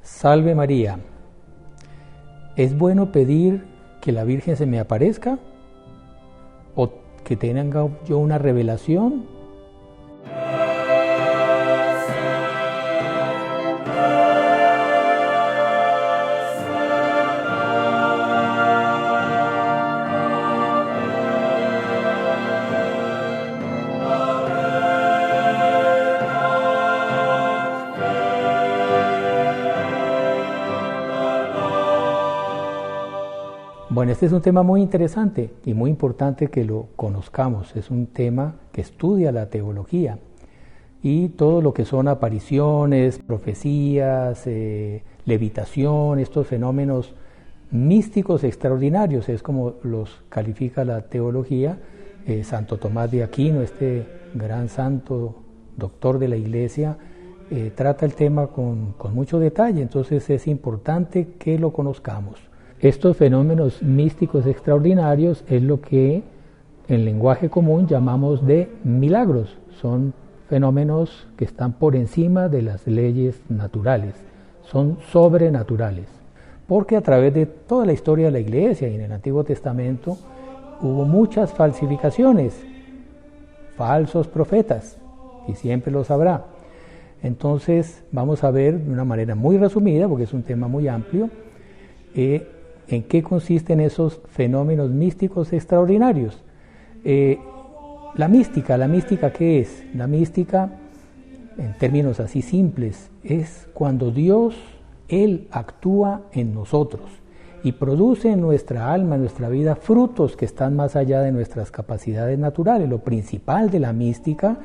Salve María. ¿Es bueno pedir que la Virgen se me aparezca? ¿O que tenga yo una revelación? Bueno, este es un tema muy interesante y muy importante que lo conozcamos. Es un tema que estudia la teología y todo lo que son apariciones, profecías, levitación, estos fenómenos místicos extraordinarios, es como los califica la teología. Santo Tomás de Aquino, este gran santo doctor de la Iglesia, trata el tema con mucho detalle, entonces es importante que lo conozcamos. Estos fenómenos místicos extraordinarios es lo que en lenguaje común llamamos de milagros. Son fenómenos que están por encima de las leyes naturales, son sobrenaturales. Porque a través de toda la historia de la Iglesia y en el Antiguo Testamento hubo muchas falsificaciones, falsos profetas, y siempre los habrá. Entonces vamos a ver de una manera muy resumida, porque es un tema muy amplio, en qué consisten esos fenómenos místicos extraordinarios. La mística, ¿qué es? La mística, en términos así simples, es cuando Dios, Él actúa en nosotros y produce en nuestra alma, en nuestra vida, frutos que están más allá de nuestras capacidades naturales. Lo principal de la mística,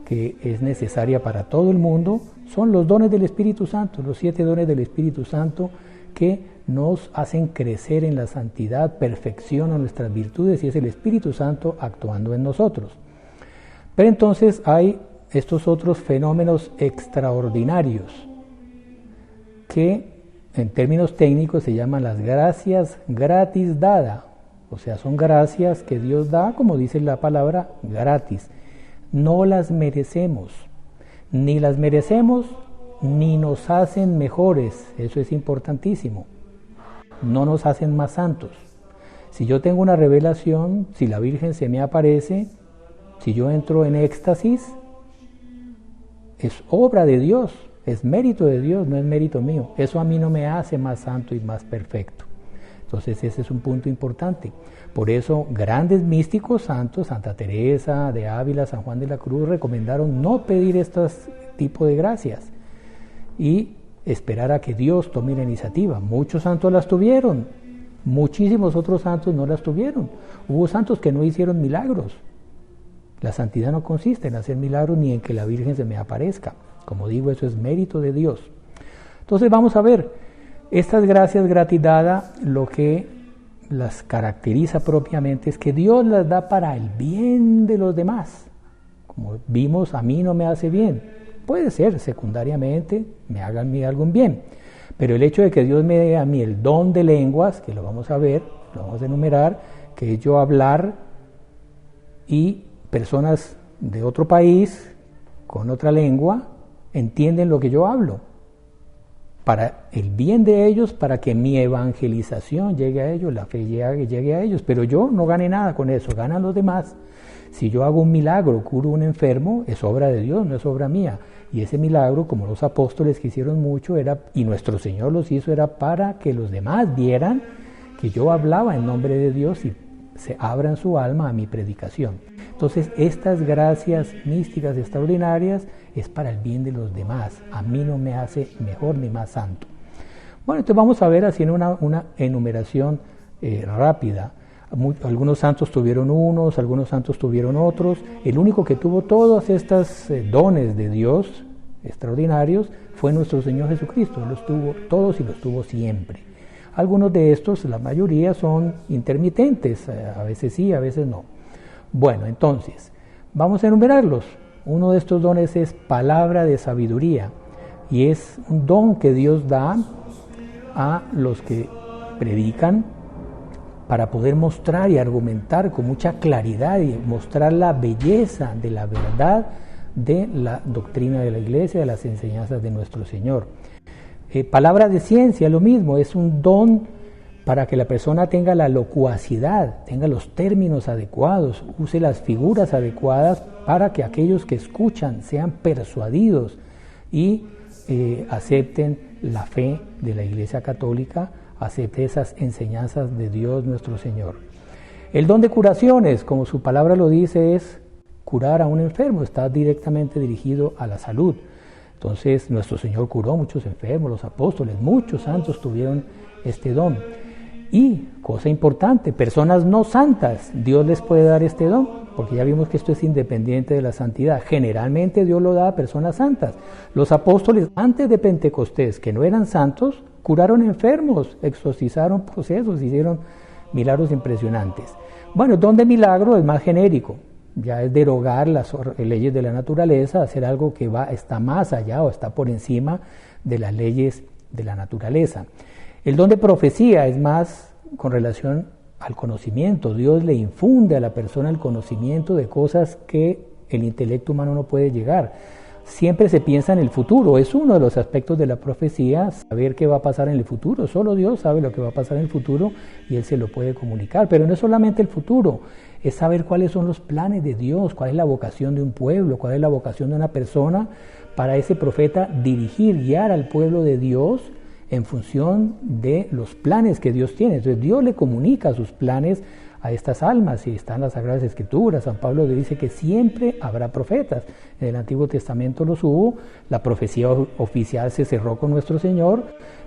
que es necesaria para todo el mundo, son los dones del Espíritu Santo, los 7 dones del Espíritu Santo, que nos hacen crecer en la santidad, perfeccionan nuestras virtudes, y es el Espíritu Santo actuando en nosotros. Pero entonces hay estos otros fenómenos extraordinarios que en términos técnicos se llaman las gracias gratis dada, o sea, son gracias que Dios da, como dice la palabra, gratis. No las merecemos, ni nos hacen mejores, eso es importantísimo. No nos hacen más santos. Si yo tengo una revelación, si la Virgen se me aparece, si yo entro en éxtasis, es obra de Dios, es mérito de Dios, no es mérito mío. Eso a mí no me hace más santo y más perfecto. Entonces ese es un punto importante. Por eso grandes místicos santos, Santa Teresa de Ávila, San Juan de la Cruz, recomendaron no pedir estos tipos de gracias y esperar a que Dios tome la iniciativa. Muchos santos las tuvieron, muchísimos otros santos no las tuvieron. Hubo santos que no hicieron milagros. La santidad no consiste en hacer milagros ni en que la Virgen se me aparezca. Como digo, eso es mérito de Dios. Entonces vamos a ver, estas gracias gratis dadas, lo que las caracteriza propiamente es que Dios las da para el bien de los demás. Como vimos, a mí no me hace bien. Puede ser, secundariamente, me haga a mí algún bien. Pero el hecho de que Dios me dé a mí el don de lenguas, que lo vamos a ver, lo vamos a enumerar, que es yo hablar y personas de otro país, con otra lengua, entienden lo que yo hablo. Para el bien de ellos, para que mi evangelización llegue a ellos, la fe llegue a ellos. Pero yo no gane nada con eso, ganan los demás. Si yo hago un milagro, curo a un enfermo, es obra de Dios, no es obra mía. Y ese milagro, como los apóstoles que hicieron mucho, y nuestro Señor los hizo, era para que los demás vieran que yo hablaba en nombre de Dios y se abran su alma a mi predicación. Entonces, estas gracias místicas extraordinarias es para el bien de los demás. A mí no me hace mejor ni más santo. Bueno, entonces vamos a ver así en una enumeración rápida. Algunos santos tuvieron unos, algunos santos tuvieron otros. El único que tuvo todos estos dones de Dios extraordinarios fue nuestro Señor Jesucristo. Él los tuvo todos y los tuvo siempre. Algunos de estos, la mayoría, son intermitentes, a veces sí, a veces no. Bueno, entonces, vamos a enumerarlos. Uno de estos dones es palabra de sabiduría, y es un don que Dios da a los que predican para poder mostrar y argumentar con mucha claridad y mostrar la belleza de la verdad de la doctrina de la Iglesia, de las enseñanzas de nuestro Señor. Palabra de ciencia, lo mismo, es un don para que la persona tenga la locuacidad, tenga los términos adecuados, use las figuras adecuadas para que aquellos que escuchan sean persuadidos y acepten la fe de la Iglesia Católica, acepten esas enseñanzas de Dios nuestro Señor. El don de curaciones, como su palabra lo dice, es curar a un enfermo, está directamente dirigido a la salud. Entonces, nuestro Señor curó muchos enfermos, los apóstoles, muchos santos tuvieron este don. Y, cosa importante, personas no santas, Dios les puede dar este don, porque ya vimos que esto es independiente de la santidad. Generalmente Dios lo da a personas santas. Los apóstoles, antes de Pentecostés, que no eran santos, curaron enfermos, exorcizaron procesos, hicieron milagros impresionantes. Bueno, el don de milagro es más genérico. Ya es derogar las leyes de la naturaleza, hacer algo que está más allá o está por encima de las leyes de la naturaleza. El don de profecía es más con relación al conocimiento. Dios le infunde a la persona el conocimiento de cosas que el intelecto humano no puede llegar. Siempre se piensa en el futuro, es uno de los aspectos de la profecía, saber qué va a pasar en el futuro. Solo Dios sabe lo que va a pasar en el futuro y Él se lo puede comunicar, pero no es solamente el futuro, es saber cuáles son los planes de Dios, cuál es la vocación de un pueblo, cuál es la vocación de una persona, para ese profeta dirigir, guiar al pueblo de Dios en función de los planes que Dios tiene. Entonces Dios le comunica sus planes a estas almas, y están las Sagradas Escrituras. San Pablo le dice que siempre habrá profetas. En el Antiguo Testamento los hubo, la profecía oficial se cerró con nuestro Señor,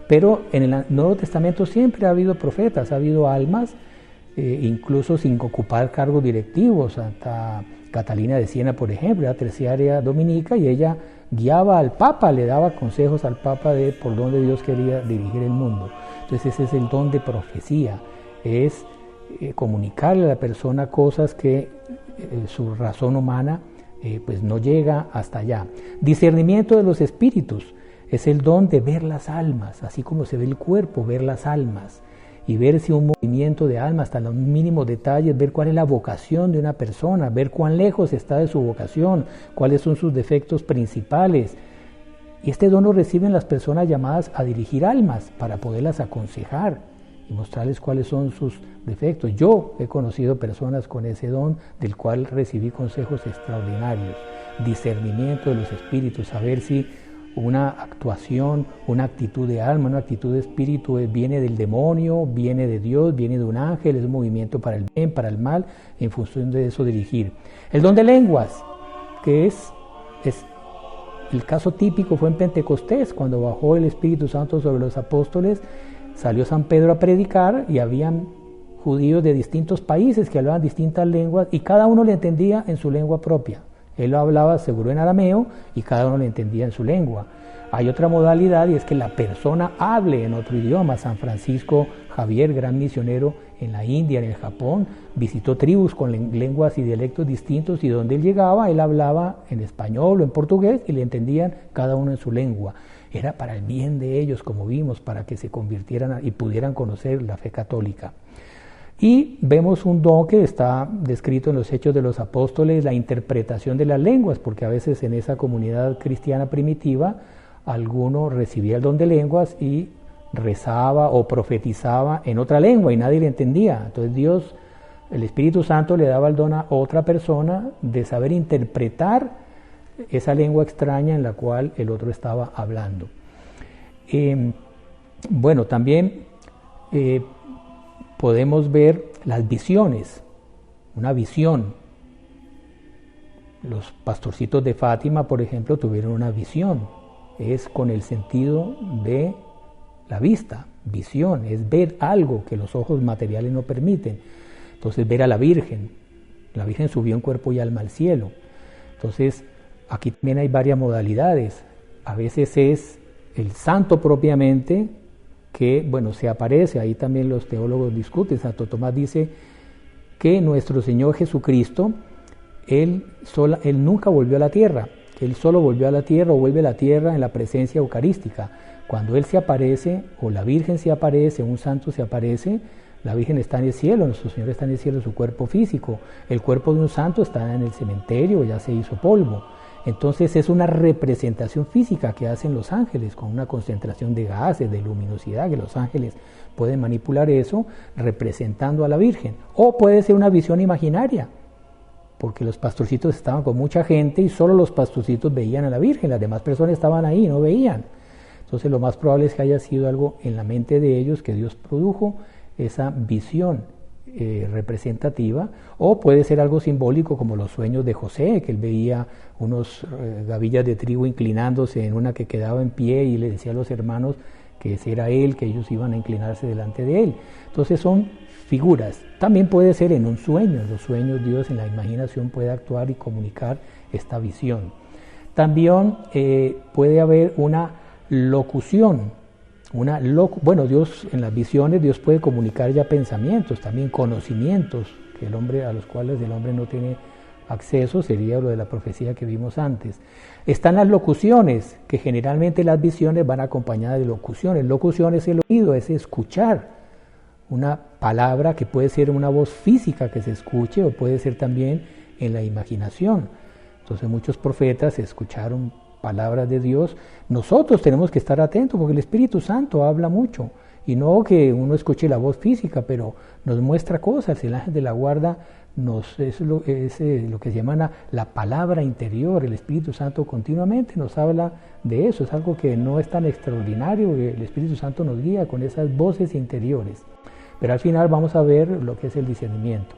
pero en el Nuevo Testamento siempre ha habido profetas, ha habido almas, incluso sin ocupar cargos directivos. Santa Catalina de Siena, por ejemplo, era terciaria dominica y ella guiaba al Papa, le daba consejos al Papa de por dónde Dios quería dirigir el mundo. Entonces ese es el don de profecía, es comunicarle a la persona cosas que su razón humana pues no llega hasta allá. Discernimiento de los espíritus es el don de ver las almas, así como se ve el cuerpo, ver las almas y ver si un movimiento de alma hasta los mínimos detalles, ver cuál es la vocación de una persona, ver cuán lejos está de su vocación, cuáles son sus defectos principales. Y este don lo reciben las personas llamadas a dirigir almas para poderlas aconsejar y mostrarles cuáles son sus defectos. Yo he conocido personas con ese don, del cual recibí consejos extraordinarios. Discernimiento de los espíritus, saber si una actuación, una actitud de alma, una actitud de espíritu viene del demonio, viene de Dios, viene de un ángel, es un movimiento para el bien, para el mal, en función de eso dirigir. El don de lenguas, que es el caso típico fue en Pentecostés, cuando bajó el Espíritu Santo sobre los apóstoles. Salió San Pedro a predicar y habían judíos de distintos países que hablaban distintas lenguas y cada uno le entendía en su lengua propia. Él lo hablaba seguro en arameo y cada uno le entendía en su lengua. Hay otra modalidad y es que la persona hable en otro idioma. San Francisco Javier, gran misionero en la India, en el Japón, visitó tribus con lenguas y dialectos distintos y donde él llegaba, él hablaba en español o en portugués y le entendían cada uno en su lengua. Era para el bien de ellos, como vimos, para que se convirtieran y pudieran conocer la fe católica. Y vemos un don que está descrito en los Hechos de los Apóstoles, la interpretación de las lenguas, porque a veces en esa comunidad cristiana primitiva alguno recibía el don de lenguas y rezaba o profetizaba en otra lengua y nadie le entendía. Entonces Dios, el Espíritu Santo, le daba el don a otra persona de saber interpretar esa lengua extraña en la cual el otro estaba hablando. Bueno, también podemos ver las visiones, una visión. Los pastorcitos de Fátima, por ejemplo, tuvieron una visión. Es con el sentido de la vista, visión, es ver algo que los ojos materiales no permiten. Entonces ver a la Virgen subió en cuerpo y alma al cielo. Entonces aquí también hay varias modalidades. A veces es el santo propiamente que, se aparece, ahí también los teólogos discuten. Santo Tomás dice que nuestro Señor Jesucristo, Él nunca volvió a la tierra, Él solo volvió a la tierra o vuelve a la tierra en la presencia eucarística. Cuando Él se aparece, o la Virgen se aparece, un santo se aparece, la Virgen está en el cielo, nuestro Señor está en el cielo, su cuerpo físico. El cuerpo de un santo está en el cementerio, ya se hizo polvo. Entonces es una representación física que hacen los ángeles con una concentración de gases, de luminosidad, que los ángeles pueden manipular eso representando a la Virgen. O puede ser una visión imaginaria, porque los pastorcitos estaban con mucha gente y solo los pastorcitos veían a la Virgen, las demás personas estaban ahí y no veían. Entonces lo más probable es que haya sido algo en la mente de ellos que Dios produjo esa visión representativa, o puede ser algo simbólico como los sueños de José, que él veía unos gavillas de trigo inclinándose en una que quedaba en pie y le decía a los hermanos que ese era él, que ellos iban a inclinarse delante de él. Entonces son figuras. También puede ser en un sueño, en los sueños Dios en la imaginación puede actuar y comunicar esta visión. También puede haber una locución. Bueno, Dios en las visiones, Dios puede comunicar ya pensamientos, también conocimientos que a los cuales el hombre no tiene acceso, sería lo de la profecía que vimos antes. Están las locuciones, que generalmente las visiones van acompañadas de locuciones. Locución es el oído, es escuchar una palabra que puede ser una voz física que se escuche o puede ser también en la imaginación. Entonces muchos profetas escucharon palabras de Dios. Nosotros tenemos que estar atentos porque el Espíritu Santo habla mucho y no que uno escuche la voz física, pero nos muestra cosas. El ángel de la guarda es lo que se llama la palabra interior. El Espíritu Santo continuamente nos habla de eso. Es algo que no es tan extraordinario. El Espíritu Santo nos guía con esas voces interiores. Pero al final vamos a ver lo que es el discernimiento.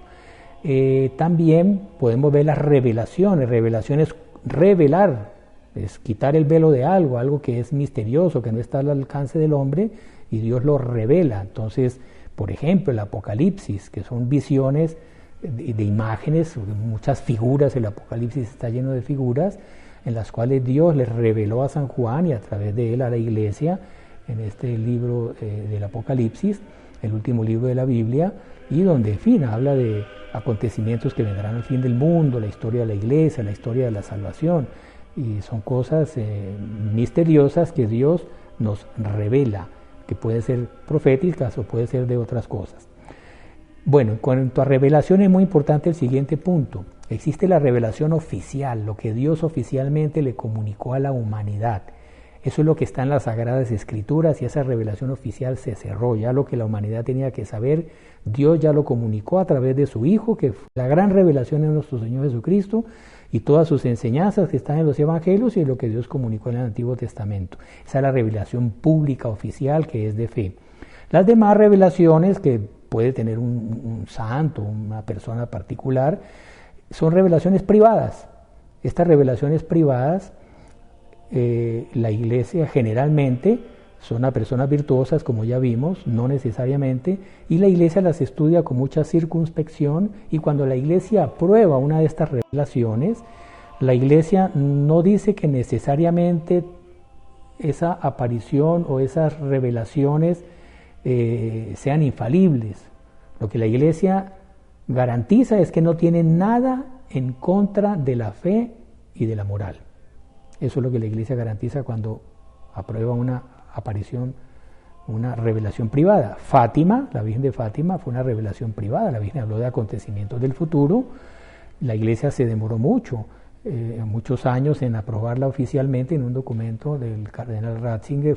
También podemos ver las revelaciones. Revelaciones, revelar, es quitar el velo de algo que es misterioso, que no está al alcance del hombre, y Dios lo revela. Entonces, por ejemplo, el Apocalipsis, que son visiones de imágenes, muchas figuras, el Apocalipsis está lleno de figuras, en las cuales Dios les reveló a San Juan y a través de él a la iglesia, en este libro del Apocalipsis, el último libro de la Biblia, y donde, en fin, habla de acontecimientos que vendrán al fin del mundo, la historia de la iglesia, la historia de la salvación, y son cosas misteriosas que Dios nos revela, que pueden ser proféticas o pueden ser de otras cosas. Bueno, en cuanto a revelación es muy importante el siguiente punto. Existe la revelación oficial, lo que Dios oficialmente le comunicó a la humanidad. Eso es lo que está en las Sagradas Escrituras y esa revelación oficial se cerró. Ya lo que la humanidad tenía que saber, Dios ya lo comunicó a través de su Hijo, que fue la gran revelación de nuestro Señor Jesucristo, y todas sus enseñanzas que están en los Evangelios y lo que Dios comunicó en el Antiguo Testamento. Esa es la revelación pública oficial que es de fe. Las demás revelaciones que puede tener un santo, una persona particular, son revelaciones privadas. Estas revelaciones privadas, la iglesia generalmente son a personas virtuosas, como ya vimos, no necesariamente, y la iglesia las estudia con mucha circunspección, y cuando la iglesia aprueba una de estas revelaciones, la iglesia no dice que necesariamente esa aparición o esas revelaciones sean infalibles. Lo que la iglesia garantiza es que no tiene nada en contra de la fe y de la moral. Eso es lo que la iglesia garantiza cuando aprueba una aparición, una revelación privada. Fátima, la Virgen de Fátima, fue una revelación privada. La Virgen habló de acontecimientos del futuro. La iglesia se demoró muchos años en aprobarla oficialmente en un documento del cardenal Ratzinger,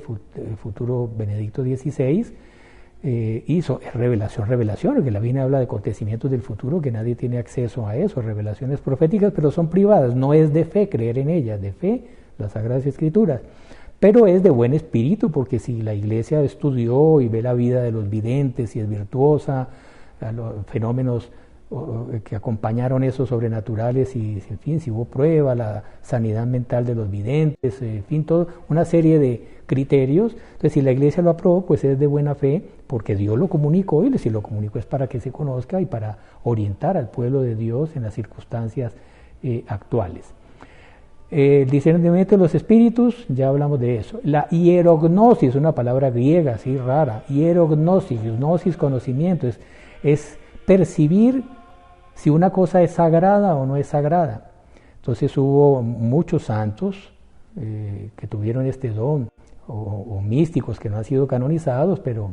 futuro Benedicto XVI. Hizo revelación, porque la Virgen habla de acontecimientos del futuro que nadie tiene acceso a eso, revelaciones proféticas, pero son privadas, no es de fe creer en ellas, de fe las Sagradas Escrituras, pero es de buen espíritu, porque si la iglesia estudió y ve la vida de los videntes y es virtuosa, los fenómenos que acompañaron esos sobrenaturales y, en fin, si hubo prueba, la sanidad mental de los videntes, en fin, toda una serie de criterios. Entonces, si la iglesia lo aprobó, pues es de buena fe, porque Dios lo comunicó, y si lo comunicó es para que se conozca y para orientar al pueblo de Dios en las circunstancias actuales. El discernimiento de los espíritus, ya hablamos de eso. La hierognosis, una palabra griega así rara, hierognosis, gnosis, conocimiento, es percibir si una cosa es sagrada o no es sagrada. Entonces hubo muchos santos que tuvieron este don, o místicos que no han sido canonizados, pero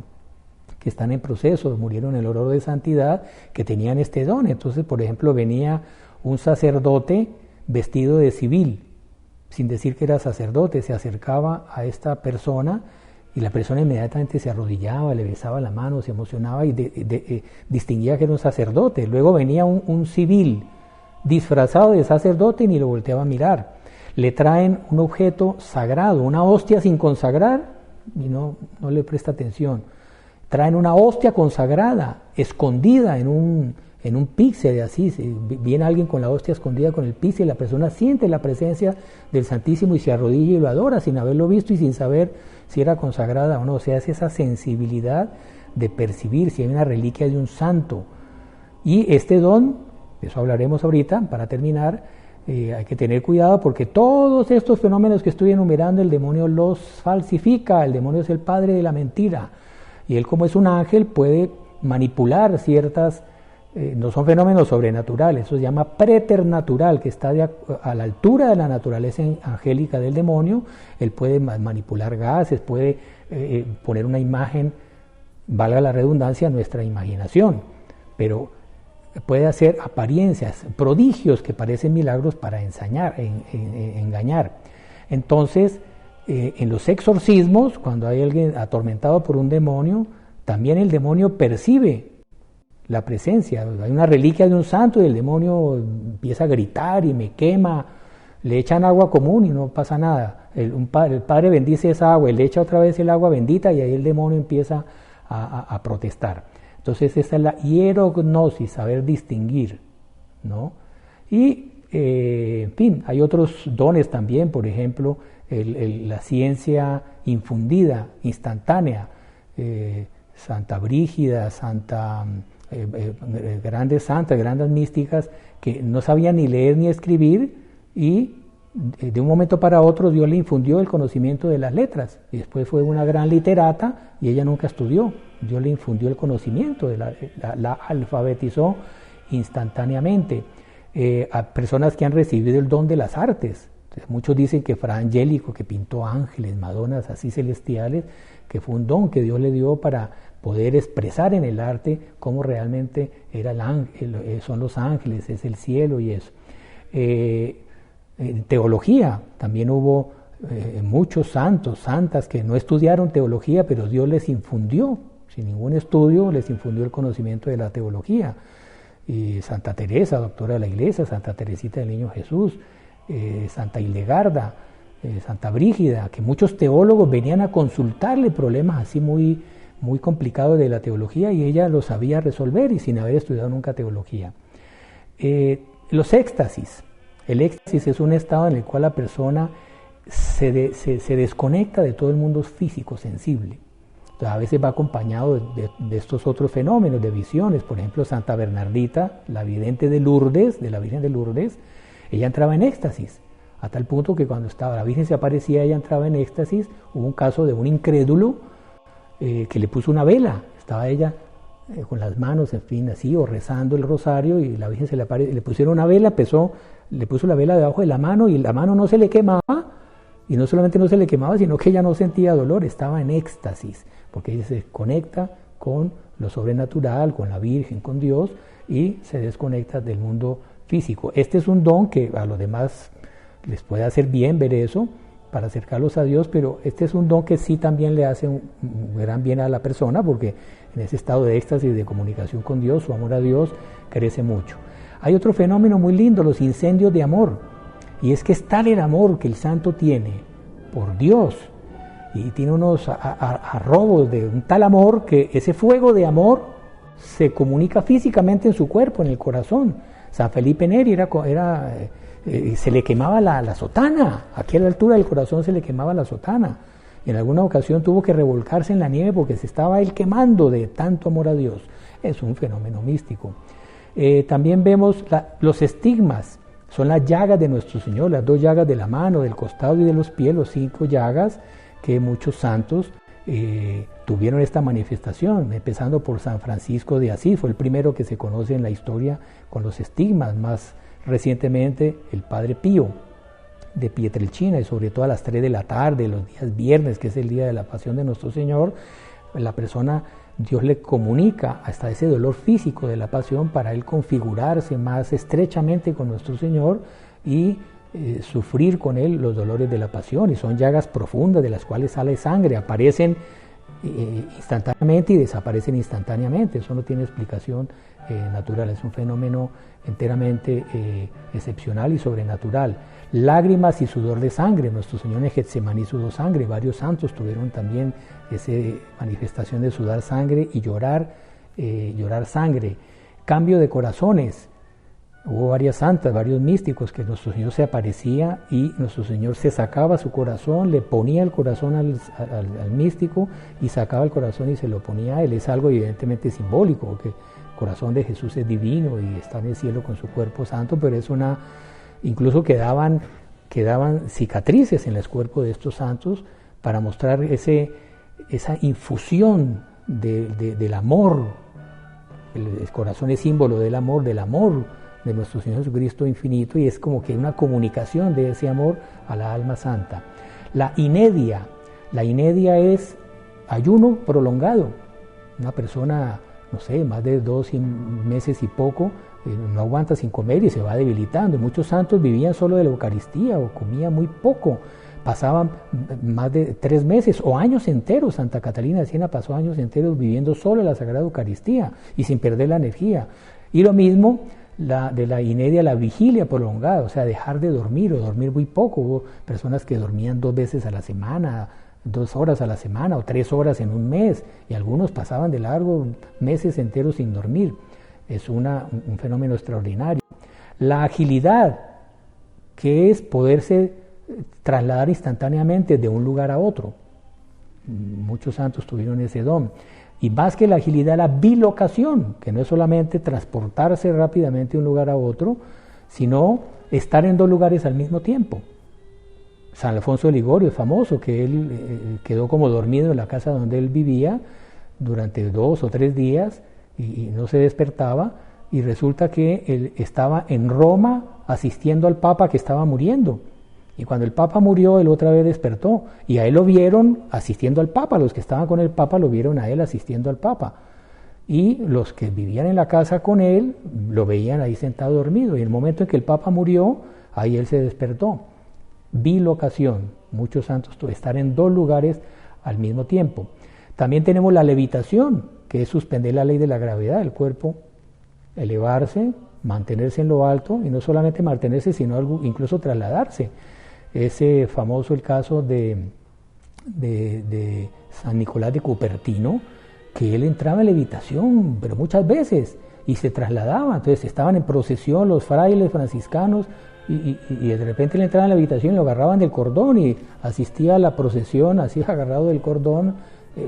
que están en proceso, murieron en el oro de santidad, que tenían este don. Entonces, por ejemplo, venía un sacerdote vestido de civil, sin decir que era sacerdote, se acercaba a esta persona y la persona inmediatamente se arrodillaba, le besaba la mano, se emocionaba y distinguía que era un sacerdote. Luego venía un civil disfrazado de sacerdote y ni lo volteaba a mirar. Le traen un objeto sagrado, una hostia sin consagrar y no le presta atención. Traen una hostia consagrada, escondida en un píxel, así, viene alguien con la hostia escondida con el píxel, la persona siente la presencia del Santísimo y se arrodilla y lo adora sin haberlo visto y sin saber si era consagrada o no. O sea, es esa sensibilidad de percibir si hay una reliquia de un santo. Y este don, de eso hablaremos ahorita, para terminar, hay que tener cuidado porque todos estos fenómenos que estoy enumerando, el demonio los falsifica, el demonio es el padre de la mentira. Y él, como es un ángel, puede manipular ciertas, no son fenómenos sobrenaturales, eso se llama preternatural, que está a la altura de la naturaleza angélica del demonio. Él puede manipular gases, puede poner una imagen, valga la redundancia, nuestra imaginación, pero puede hacer apariencias, prodigios que parecen milagros para engañar. Entonces, en los exorcismos, cuando hay alguien atormentado por un demonio, también el demonio percibe la presencia. Hay una reliquia de un santo y el demonio empieza a gritar y me quema, le echan agua común y no pasa nada. El padre bendice esa agua y le echa otra vez el agua bendita y ahí el demonio empieza a protestar. Entonces esa es la hierognosis, saber distinguir, ¿no? Y en fin, hay otros dones también, por ejemplo, la ciencia infundida, instantánea, Santa Brígida, grandes santas, grandes místicas, que no sabían ni leer ni escribir y de un momento para otro Dios le infundió el conocimiento de las letras y después fue una gran literata y ella nunca estudió. Dios le infundió el conocimiento, la alfabetizó instantáneamente. A personas que han recibido el don de las artes. Entonces, muchos dicen que Fra Angelico, que pintó ángeles, madonas así celestiales, que fue un don que Dios le dio para poder expresar en el arte cómo realmente era son los ángeles, es el cielo y eso. En teología también hubo muchos santos, santas que no estudiaron teología, pero Dios les infundió, sin ningún estudio, les infundió el conocimiento de la teología. Y Santa Teresa, doctora de la Iglesia, Santa Teresita del Niño Jesús, Santa Hildegarda, Santa Brígida, que muchos teólogos venían a consultarle problemas así muy, muy complicados de la teología y ella los sabía resolver y sin haber estudiado nunca teología. Los éxtasis. El éxtasis es un estado en el cual la persona se desconecta de todo el mundo físico, sensible. Entonces, a veces va acompañado de estos otros fenómenos, de visiones. Por ejemplo, Santa Bernardita, la vidente de Lourdes, de la Virgen de Lourdes, ella entraba en éxtasis, a tal punto que cuando la Virgen se aparecía, ella entraba en éxtasis. Hubo un caso de un incrédulo que le puso una vela, estaba ella con las manos, en fin, así, o rezando el rosario, y la Virgen le pusieron una vela, le puso la vela debajo de la mano, y la mano no se le quemaba, y no solamente no se le quemaba, sino que ella no sentía dolor, estaba en éxtasis, porque ella se conecta con lo sobrenatural, con la Virgen, con Dios, y se desconecta del mundo físico. Este es un don que a los demás les puede hacer bien ver eso, para acercarlos a Dios, pero este es un don que sí también le hace un gran bien a la persona, porque en ese estado de éxtasis, de comunicación con Dios, su amor a Dios crece mucho. Hay otro fenómeno muy lindo, los incendios de amor, y es que es tal el amor que el santo tiene por Dios, y tiene unos arrobos de un tal amor que ese fuego de amor se comunica físicamente en su cuerpo, en el corazón. San Felipe Neri se le quemaba la sotana, aquí a la altura del corazón se le quemaba la sotana. En alguna ocasión tuvo que revolcarse en la nieve porque se estaba él quemando de tanto amor a Dios. Es un fenómeno místico. También vemos los estigmas, son las llagas de nuestro Señor, las 2 llagas de la mano, del costado y de los pies, los 5 llagas que muchos santos tuvieron esta manifestación, empezando por San Francisco de Asís, fue el primero que se conoce en la historia con los estigmas, más recientemente el Padre Pío de Pietrelcina, y sobre todo a las 3 de la tarde, los días viernes, que es el día de la Pasión de nuestro Señor, la persona, Dios le comunica hasta ese dolor físico de la pasión para él configurarse más estrechamente con nuestro Señor y sufrir con él los dolores de la pasión, y son llagas profundas de las cuales sale sangre, aparecen instantáneamente y desaparecen instantáneamente. Eso no tiene explicación natural, es un fenómeno enteramente excepcional y sobrenatural. Lágrimas y sudor de sangre. Nuestro Señor en Getsemaní sudó sangre, varios santos tuvieron también esa manifestación de sudar sangre y llorar sangre. Cambio de corazones. Hubo varias santas, varios místicos que nuestro Señor se aparecía y nuestro Señor se sacaba su corazón, le ponía el corazón al místico y sacaba el corazón y se lo ponía a él. Es algo evidentemente simbólico, porque el corazón de Jesús es divino y está en el cielo con su cuerpo santo, pero es incluso quedaban cicatrices en el cuerpo de estos santos para mostrar esa infusión del amor. El corazón es símbolo del amor de nuestro Señor Jesucristo infinito, y es como que una comunicación de ese amor a la alma santa. La inedia es ayuno prolongado. Una persona, no sé, más de 2 meses y poco, no aguanta sin comer y se va debilitando. Muchos santos vivían solo de la Eucaristía o comían muy poco, pasaban más de 3 meses o años enteros. Santa Catalina de Siena pasó años enteros viviendo solo la Sagrada Eucaristía y sin perder la energía. Y lo mismo de la inedia, la vigilia prolongada, o sea, dejar de dormir o dormir muy poco. Hubo personas que dormían 2 veces a la semana, 2 horas a la semana o 3 horas en un mes, y algunos pasaban de largo meses enteros sin dormir. Es un fenómeno extraordinario. La agilidad, que es poderse trasladar instantáneamente de un lugar a otro. Muchos santos tuvieron ese don. Y más que la agilidad, la bilocación, que no es solamente transportarse rápidamente de un lugar a otro, sino estar en 2 lugares al mismo tiempo. San Alfonso de Ligorio es famoso, que él quedó como dormido en la casa donde él vivía durante 2 o 3 días y no se despertaba, y resulta que él estaba en Roma asistiendo al Papa que estaba muriendo. Y cuando el Papa murió, él otra vez despertó, y a él lo vieron asistiendo al Papa. Los que estaban con el Papa lo vieron a él asistiendo al Papa, y los que vivían en la casa con él lo veían ahí sentado dormido, y en el momento en que el Papa murió, ahí él se despertó. Bilocación, muchos santos estar en 2 lugares al mismo tiempo. También tenemos la levitación, que es suspender la ley de la gravedad del cuerpo, elevarse, mantenerse en lo alto, y no solamente mantenerse, sino incluso trasladarse. Ese famoso el caso de San Nicolás de Cupertino, que él entraba en levitación, pero muchas veces, y se trasladaba. Entonces estaban en procesión los frailes franciscanos, y de repente le entraban en la levitación y lo agarraban del cordón, y asistía a la procesión así agarrado del cordón,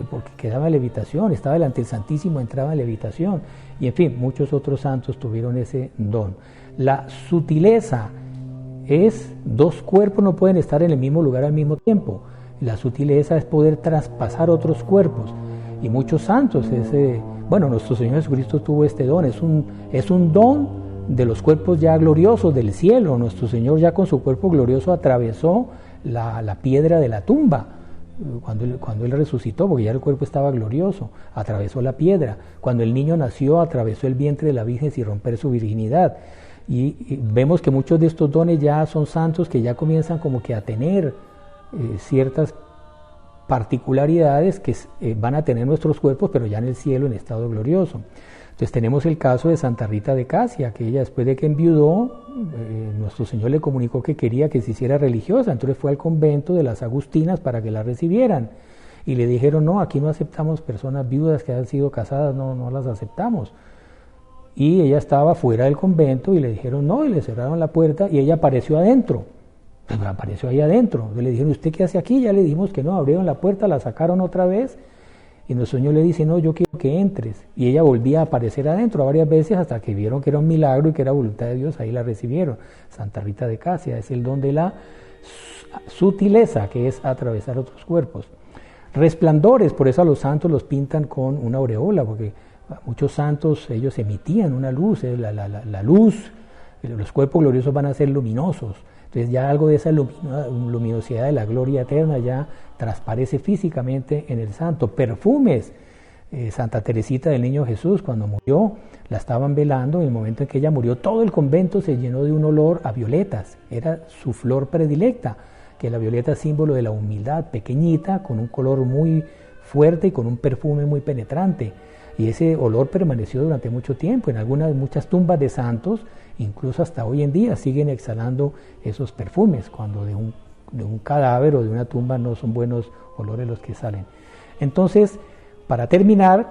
porque quedaba en levitación, estaba delante del Santísimo, entraba en levitación. Y en fin, muchos otros santos tuvieron ese don. La sutileza es 2 cuerpos no pueden estar en el mismo lugar al mismo tiempo. La sutileza es poder traspasar otros cuerpos. Y muchos santos, nuestro Señor Jesucristo tuvo este don, es un don de los cuerpos ya gloriosos del cielo. Nuestro Señor ya con su cuerpo glorioso atravesó la piedra de la tumba. Cuando él resucitó, porque ya el cuerpo estaba glorioso, atravesó la piedra. Cuando el niño nació, atravesó el vientre de la Virgen sin romper su virginidad. Y vemos que muchos de estos dones ya son santos que ya comienzan como que a tener ciertas particularidades que van a tener nuestros cuerpos, pero ya en el cielo en estado glorioso. Entonces tenemos el caso de Santa Rita de Casia, que ella después de que enviudó, nuestro Señor le comunicó que quería que se hiciera religiosa. Entonces fue al convento de las Agustinas para que la recibieran, y le dijeron: no, aquí no aceptamos personas viudas que han sido casadas, no las aceptamos. Y ella estaba fuera del convento y le dijeron no, y le cerraron la puerta, y ella apareció adentro. Pues apareció ahí adentro. Le dijeron: ¿usted qué hace aquí? Ya le dijimos que no. Abrieron la puerta, la sacaron otra vez, y nuestro Señor le dice: no, yo quiero que entres. Y ella volvía a aparecer adentro varias veces hasta que vieron que era un milagro y que era voluntad de Dios. Ahí la recibieron. Santa Rita de Casia es el don de la sutileza, que es atravesar otros cuerpos. Resplandores, por eso a los santos los pintan con una aureola, porque muchos santos, ellos emitían una luz, la luz, los cuerpos gloriosos van a ser luminosos. Entonces ya algo de esa luminosidad de la gloria eterna ya transparece físicamente en el santo. Perfumes, Santa Teresita del Niño Jesús, cuando murió, la estaban velando. En el momento en que ella murió, todo el convento se llenó de un olor a violetas. Era su flor predilecta, que la violeta es símbolo de la humildad, pequeñita, con un color muy fuerte y con un perfume muy penetrante. Y ese olor permaneció durante mucho tiempo. En muchas tumbas de santos, incluso hasta hoy en día, siguen exhalando esos perfumes, cuando de un cadáver o de una tumba no son buenos olores los que salen. Entonces, para terminar,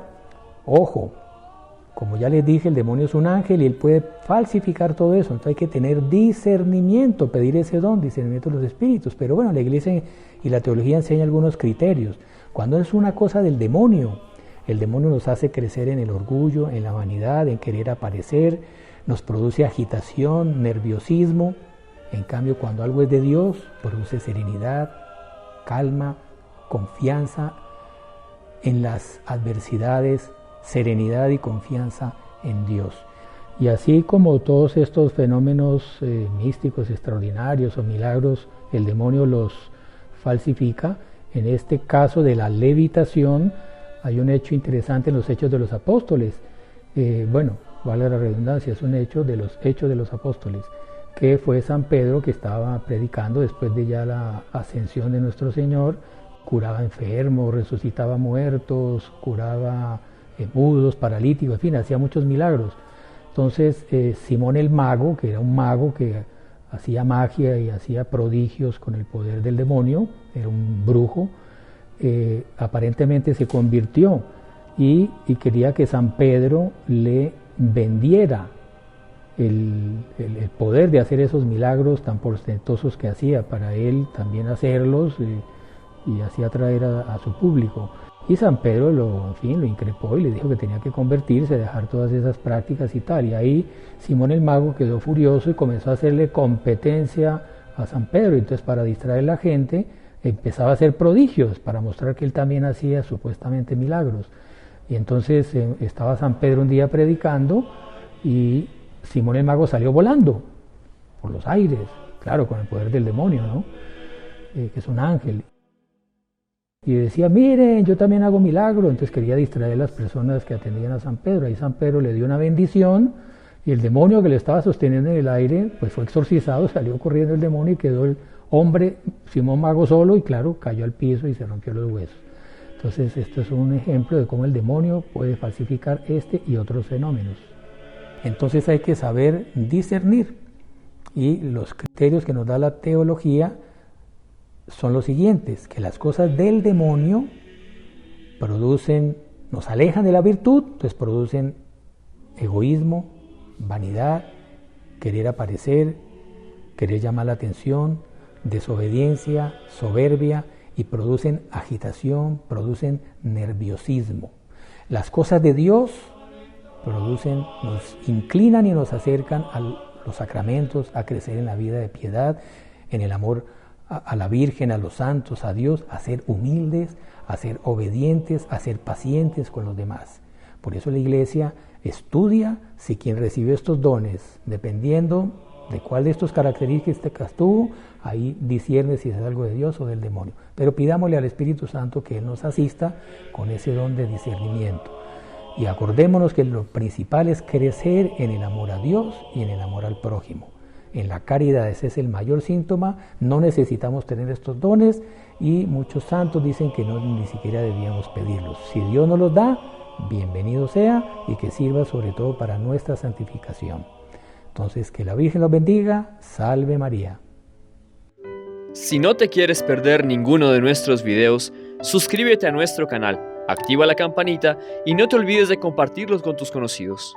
ojo, como ya les dije, el demonio es un ángel y él puede falsificar todo eso. Entonces hay que tener discernimiento, pedir ese don, discernimiento de los espíritus. Pero bueno, la iglesia y la teología enseña algunos criterios. Cuando es una cosa del demonio, el demonio nos hace crecer en el orgullo, en la vanidad, en querer aparecer, nos produce agitación, nerviosismo. En cambio, cuando algo es de Dios, produce serenidad, calma, confianza en las adversidades, serenidad y confianza en Dios. Y así como todos estos fenómenos místicos, extraordinarios o milagros, el demonio los falsifica. En este caso de la levitación, hay un hecho interesante en los Hechos de los Apóstoles. Vale la redundancia, es un hecho de los Hechos de los Apóstoles, que fue San Pedro, que estaba predicando después de ya la ascensión de nuestro Señor. Curaba enfermos, resucitaba muertos, curaba mudos, paralíticos, en fin, hacía muchos milagros. Entonces Simón el mago, que era un mago que hacía magia y hacía prodigios con el poder del demonio, era un brujo, aparentemente se convirtió y quería que San Pedro le vendiera el poder de hacer esos milagros tan portentosos que hacía, para él también hacerlos y así atraer a su público. Y San Pedro lo increpó y le dijo que tenía que convertirse, dejar todas esas prácticas y tal. Y ahí Simón el mago quedó furioso y comenzó a hacerle competencia a San Pedro. Entonces, para distraer a la gente, empezaba a hacer prodigios para mostrar que él también hacía supuestamente milagros. Y entonces estaba San Pedro un día predicando y Simón el mago salió volando por los aires, claro, con el poder del demonio, ¿no? Que es un ángel. Y decía, miren, yo también hago milagros. Entonces quería distraer a las personas que atendían a San Pedro. Ahí San Pedro le dio una bendición y el demonio que le estaba sosteniendo en el aire, pues fue exorcizado, salió corriendo el demonio y quedó el hombre, Simón Mago, solo, y claro, cayó al piso y se rompió los huesos. Entonces esto es un ejemplo de cómo el demonio puede falsificar este y otros fenómenos. Entonces hay que saber discernir, y los criterios que nos da la teología son los siguientes: que las cosas del demonio nos alejan de la virtud, entonces producen egoísmo, vanidad, querer aparecer, querer llamar la atención, desobediencia, soberbia, y producen agitación, producen nerviosismo. Las cosas de Dios nos inclinan y nos acercan a los sacramentos, a crecer en la vida de piedad, en el amor a la Virgen, a los santos, a Dios, a ser humildes, a ser obedientes, a ser pacientes con los demás. Por eso la Iglesia estudia si quien recibió estos dones, dependiendo de cuál de estas características tuvo, ahí discierne si es algo de Dios o del demonio. Pero pidámosle al Espíritu Santo que Él nos asista con ese don de discernimiento. Y acordémonos que lo principal es crecer en el amor a Dios y en el amor al prójimo. En la caridad ese es el mayor síntoma. No necesitamos tener estos dones y muchos santos dicen que ni siquiera debíamos pedirlos. Si Dios nos los da, bienvenido sea, y que sirva sobre todo para nuestra santificación. Entonces, que la Virgen los bendiga. Salve María. Si no te quieres perder ninguno de nuestros videos, suscríbete a nuestro canal, activa la campanita y no te olvides de compartirlos con tus conocidos.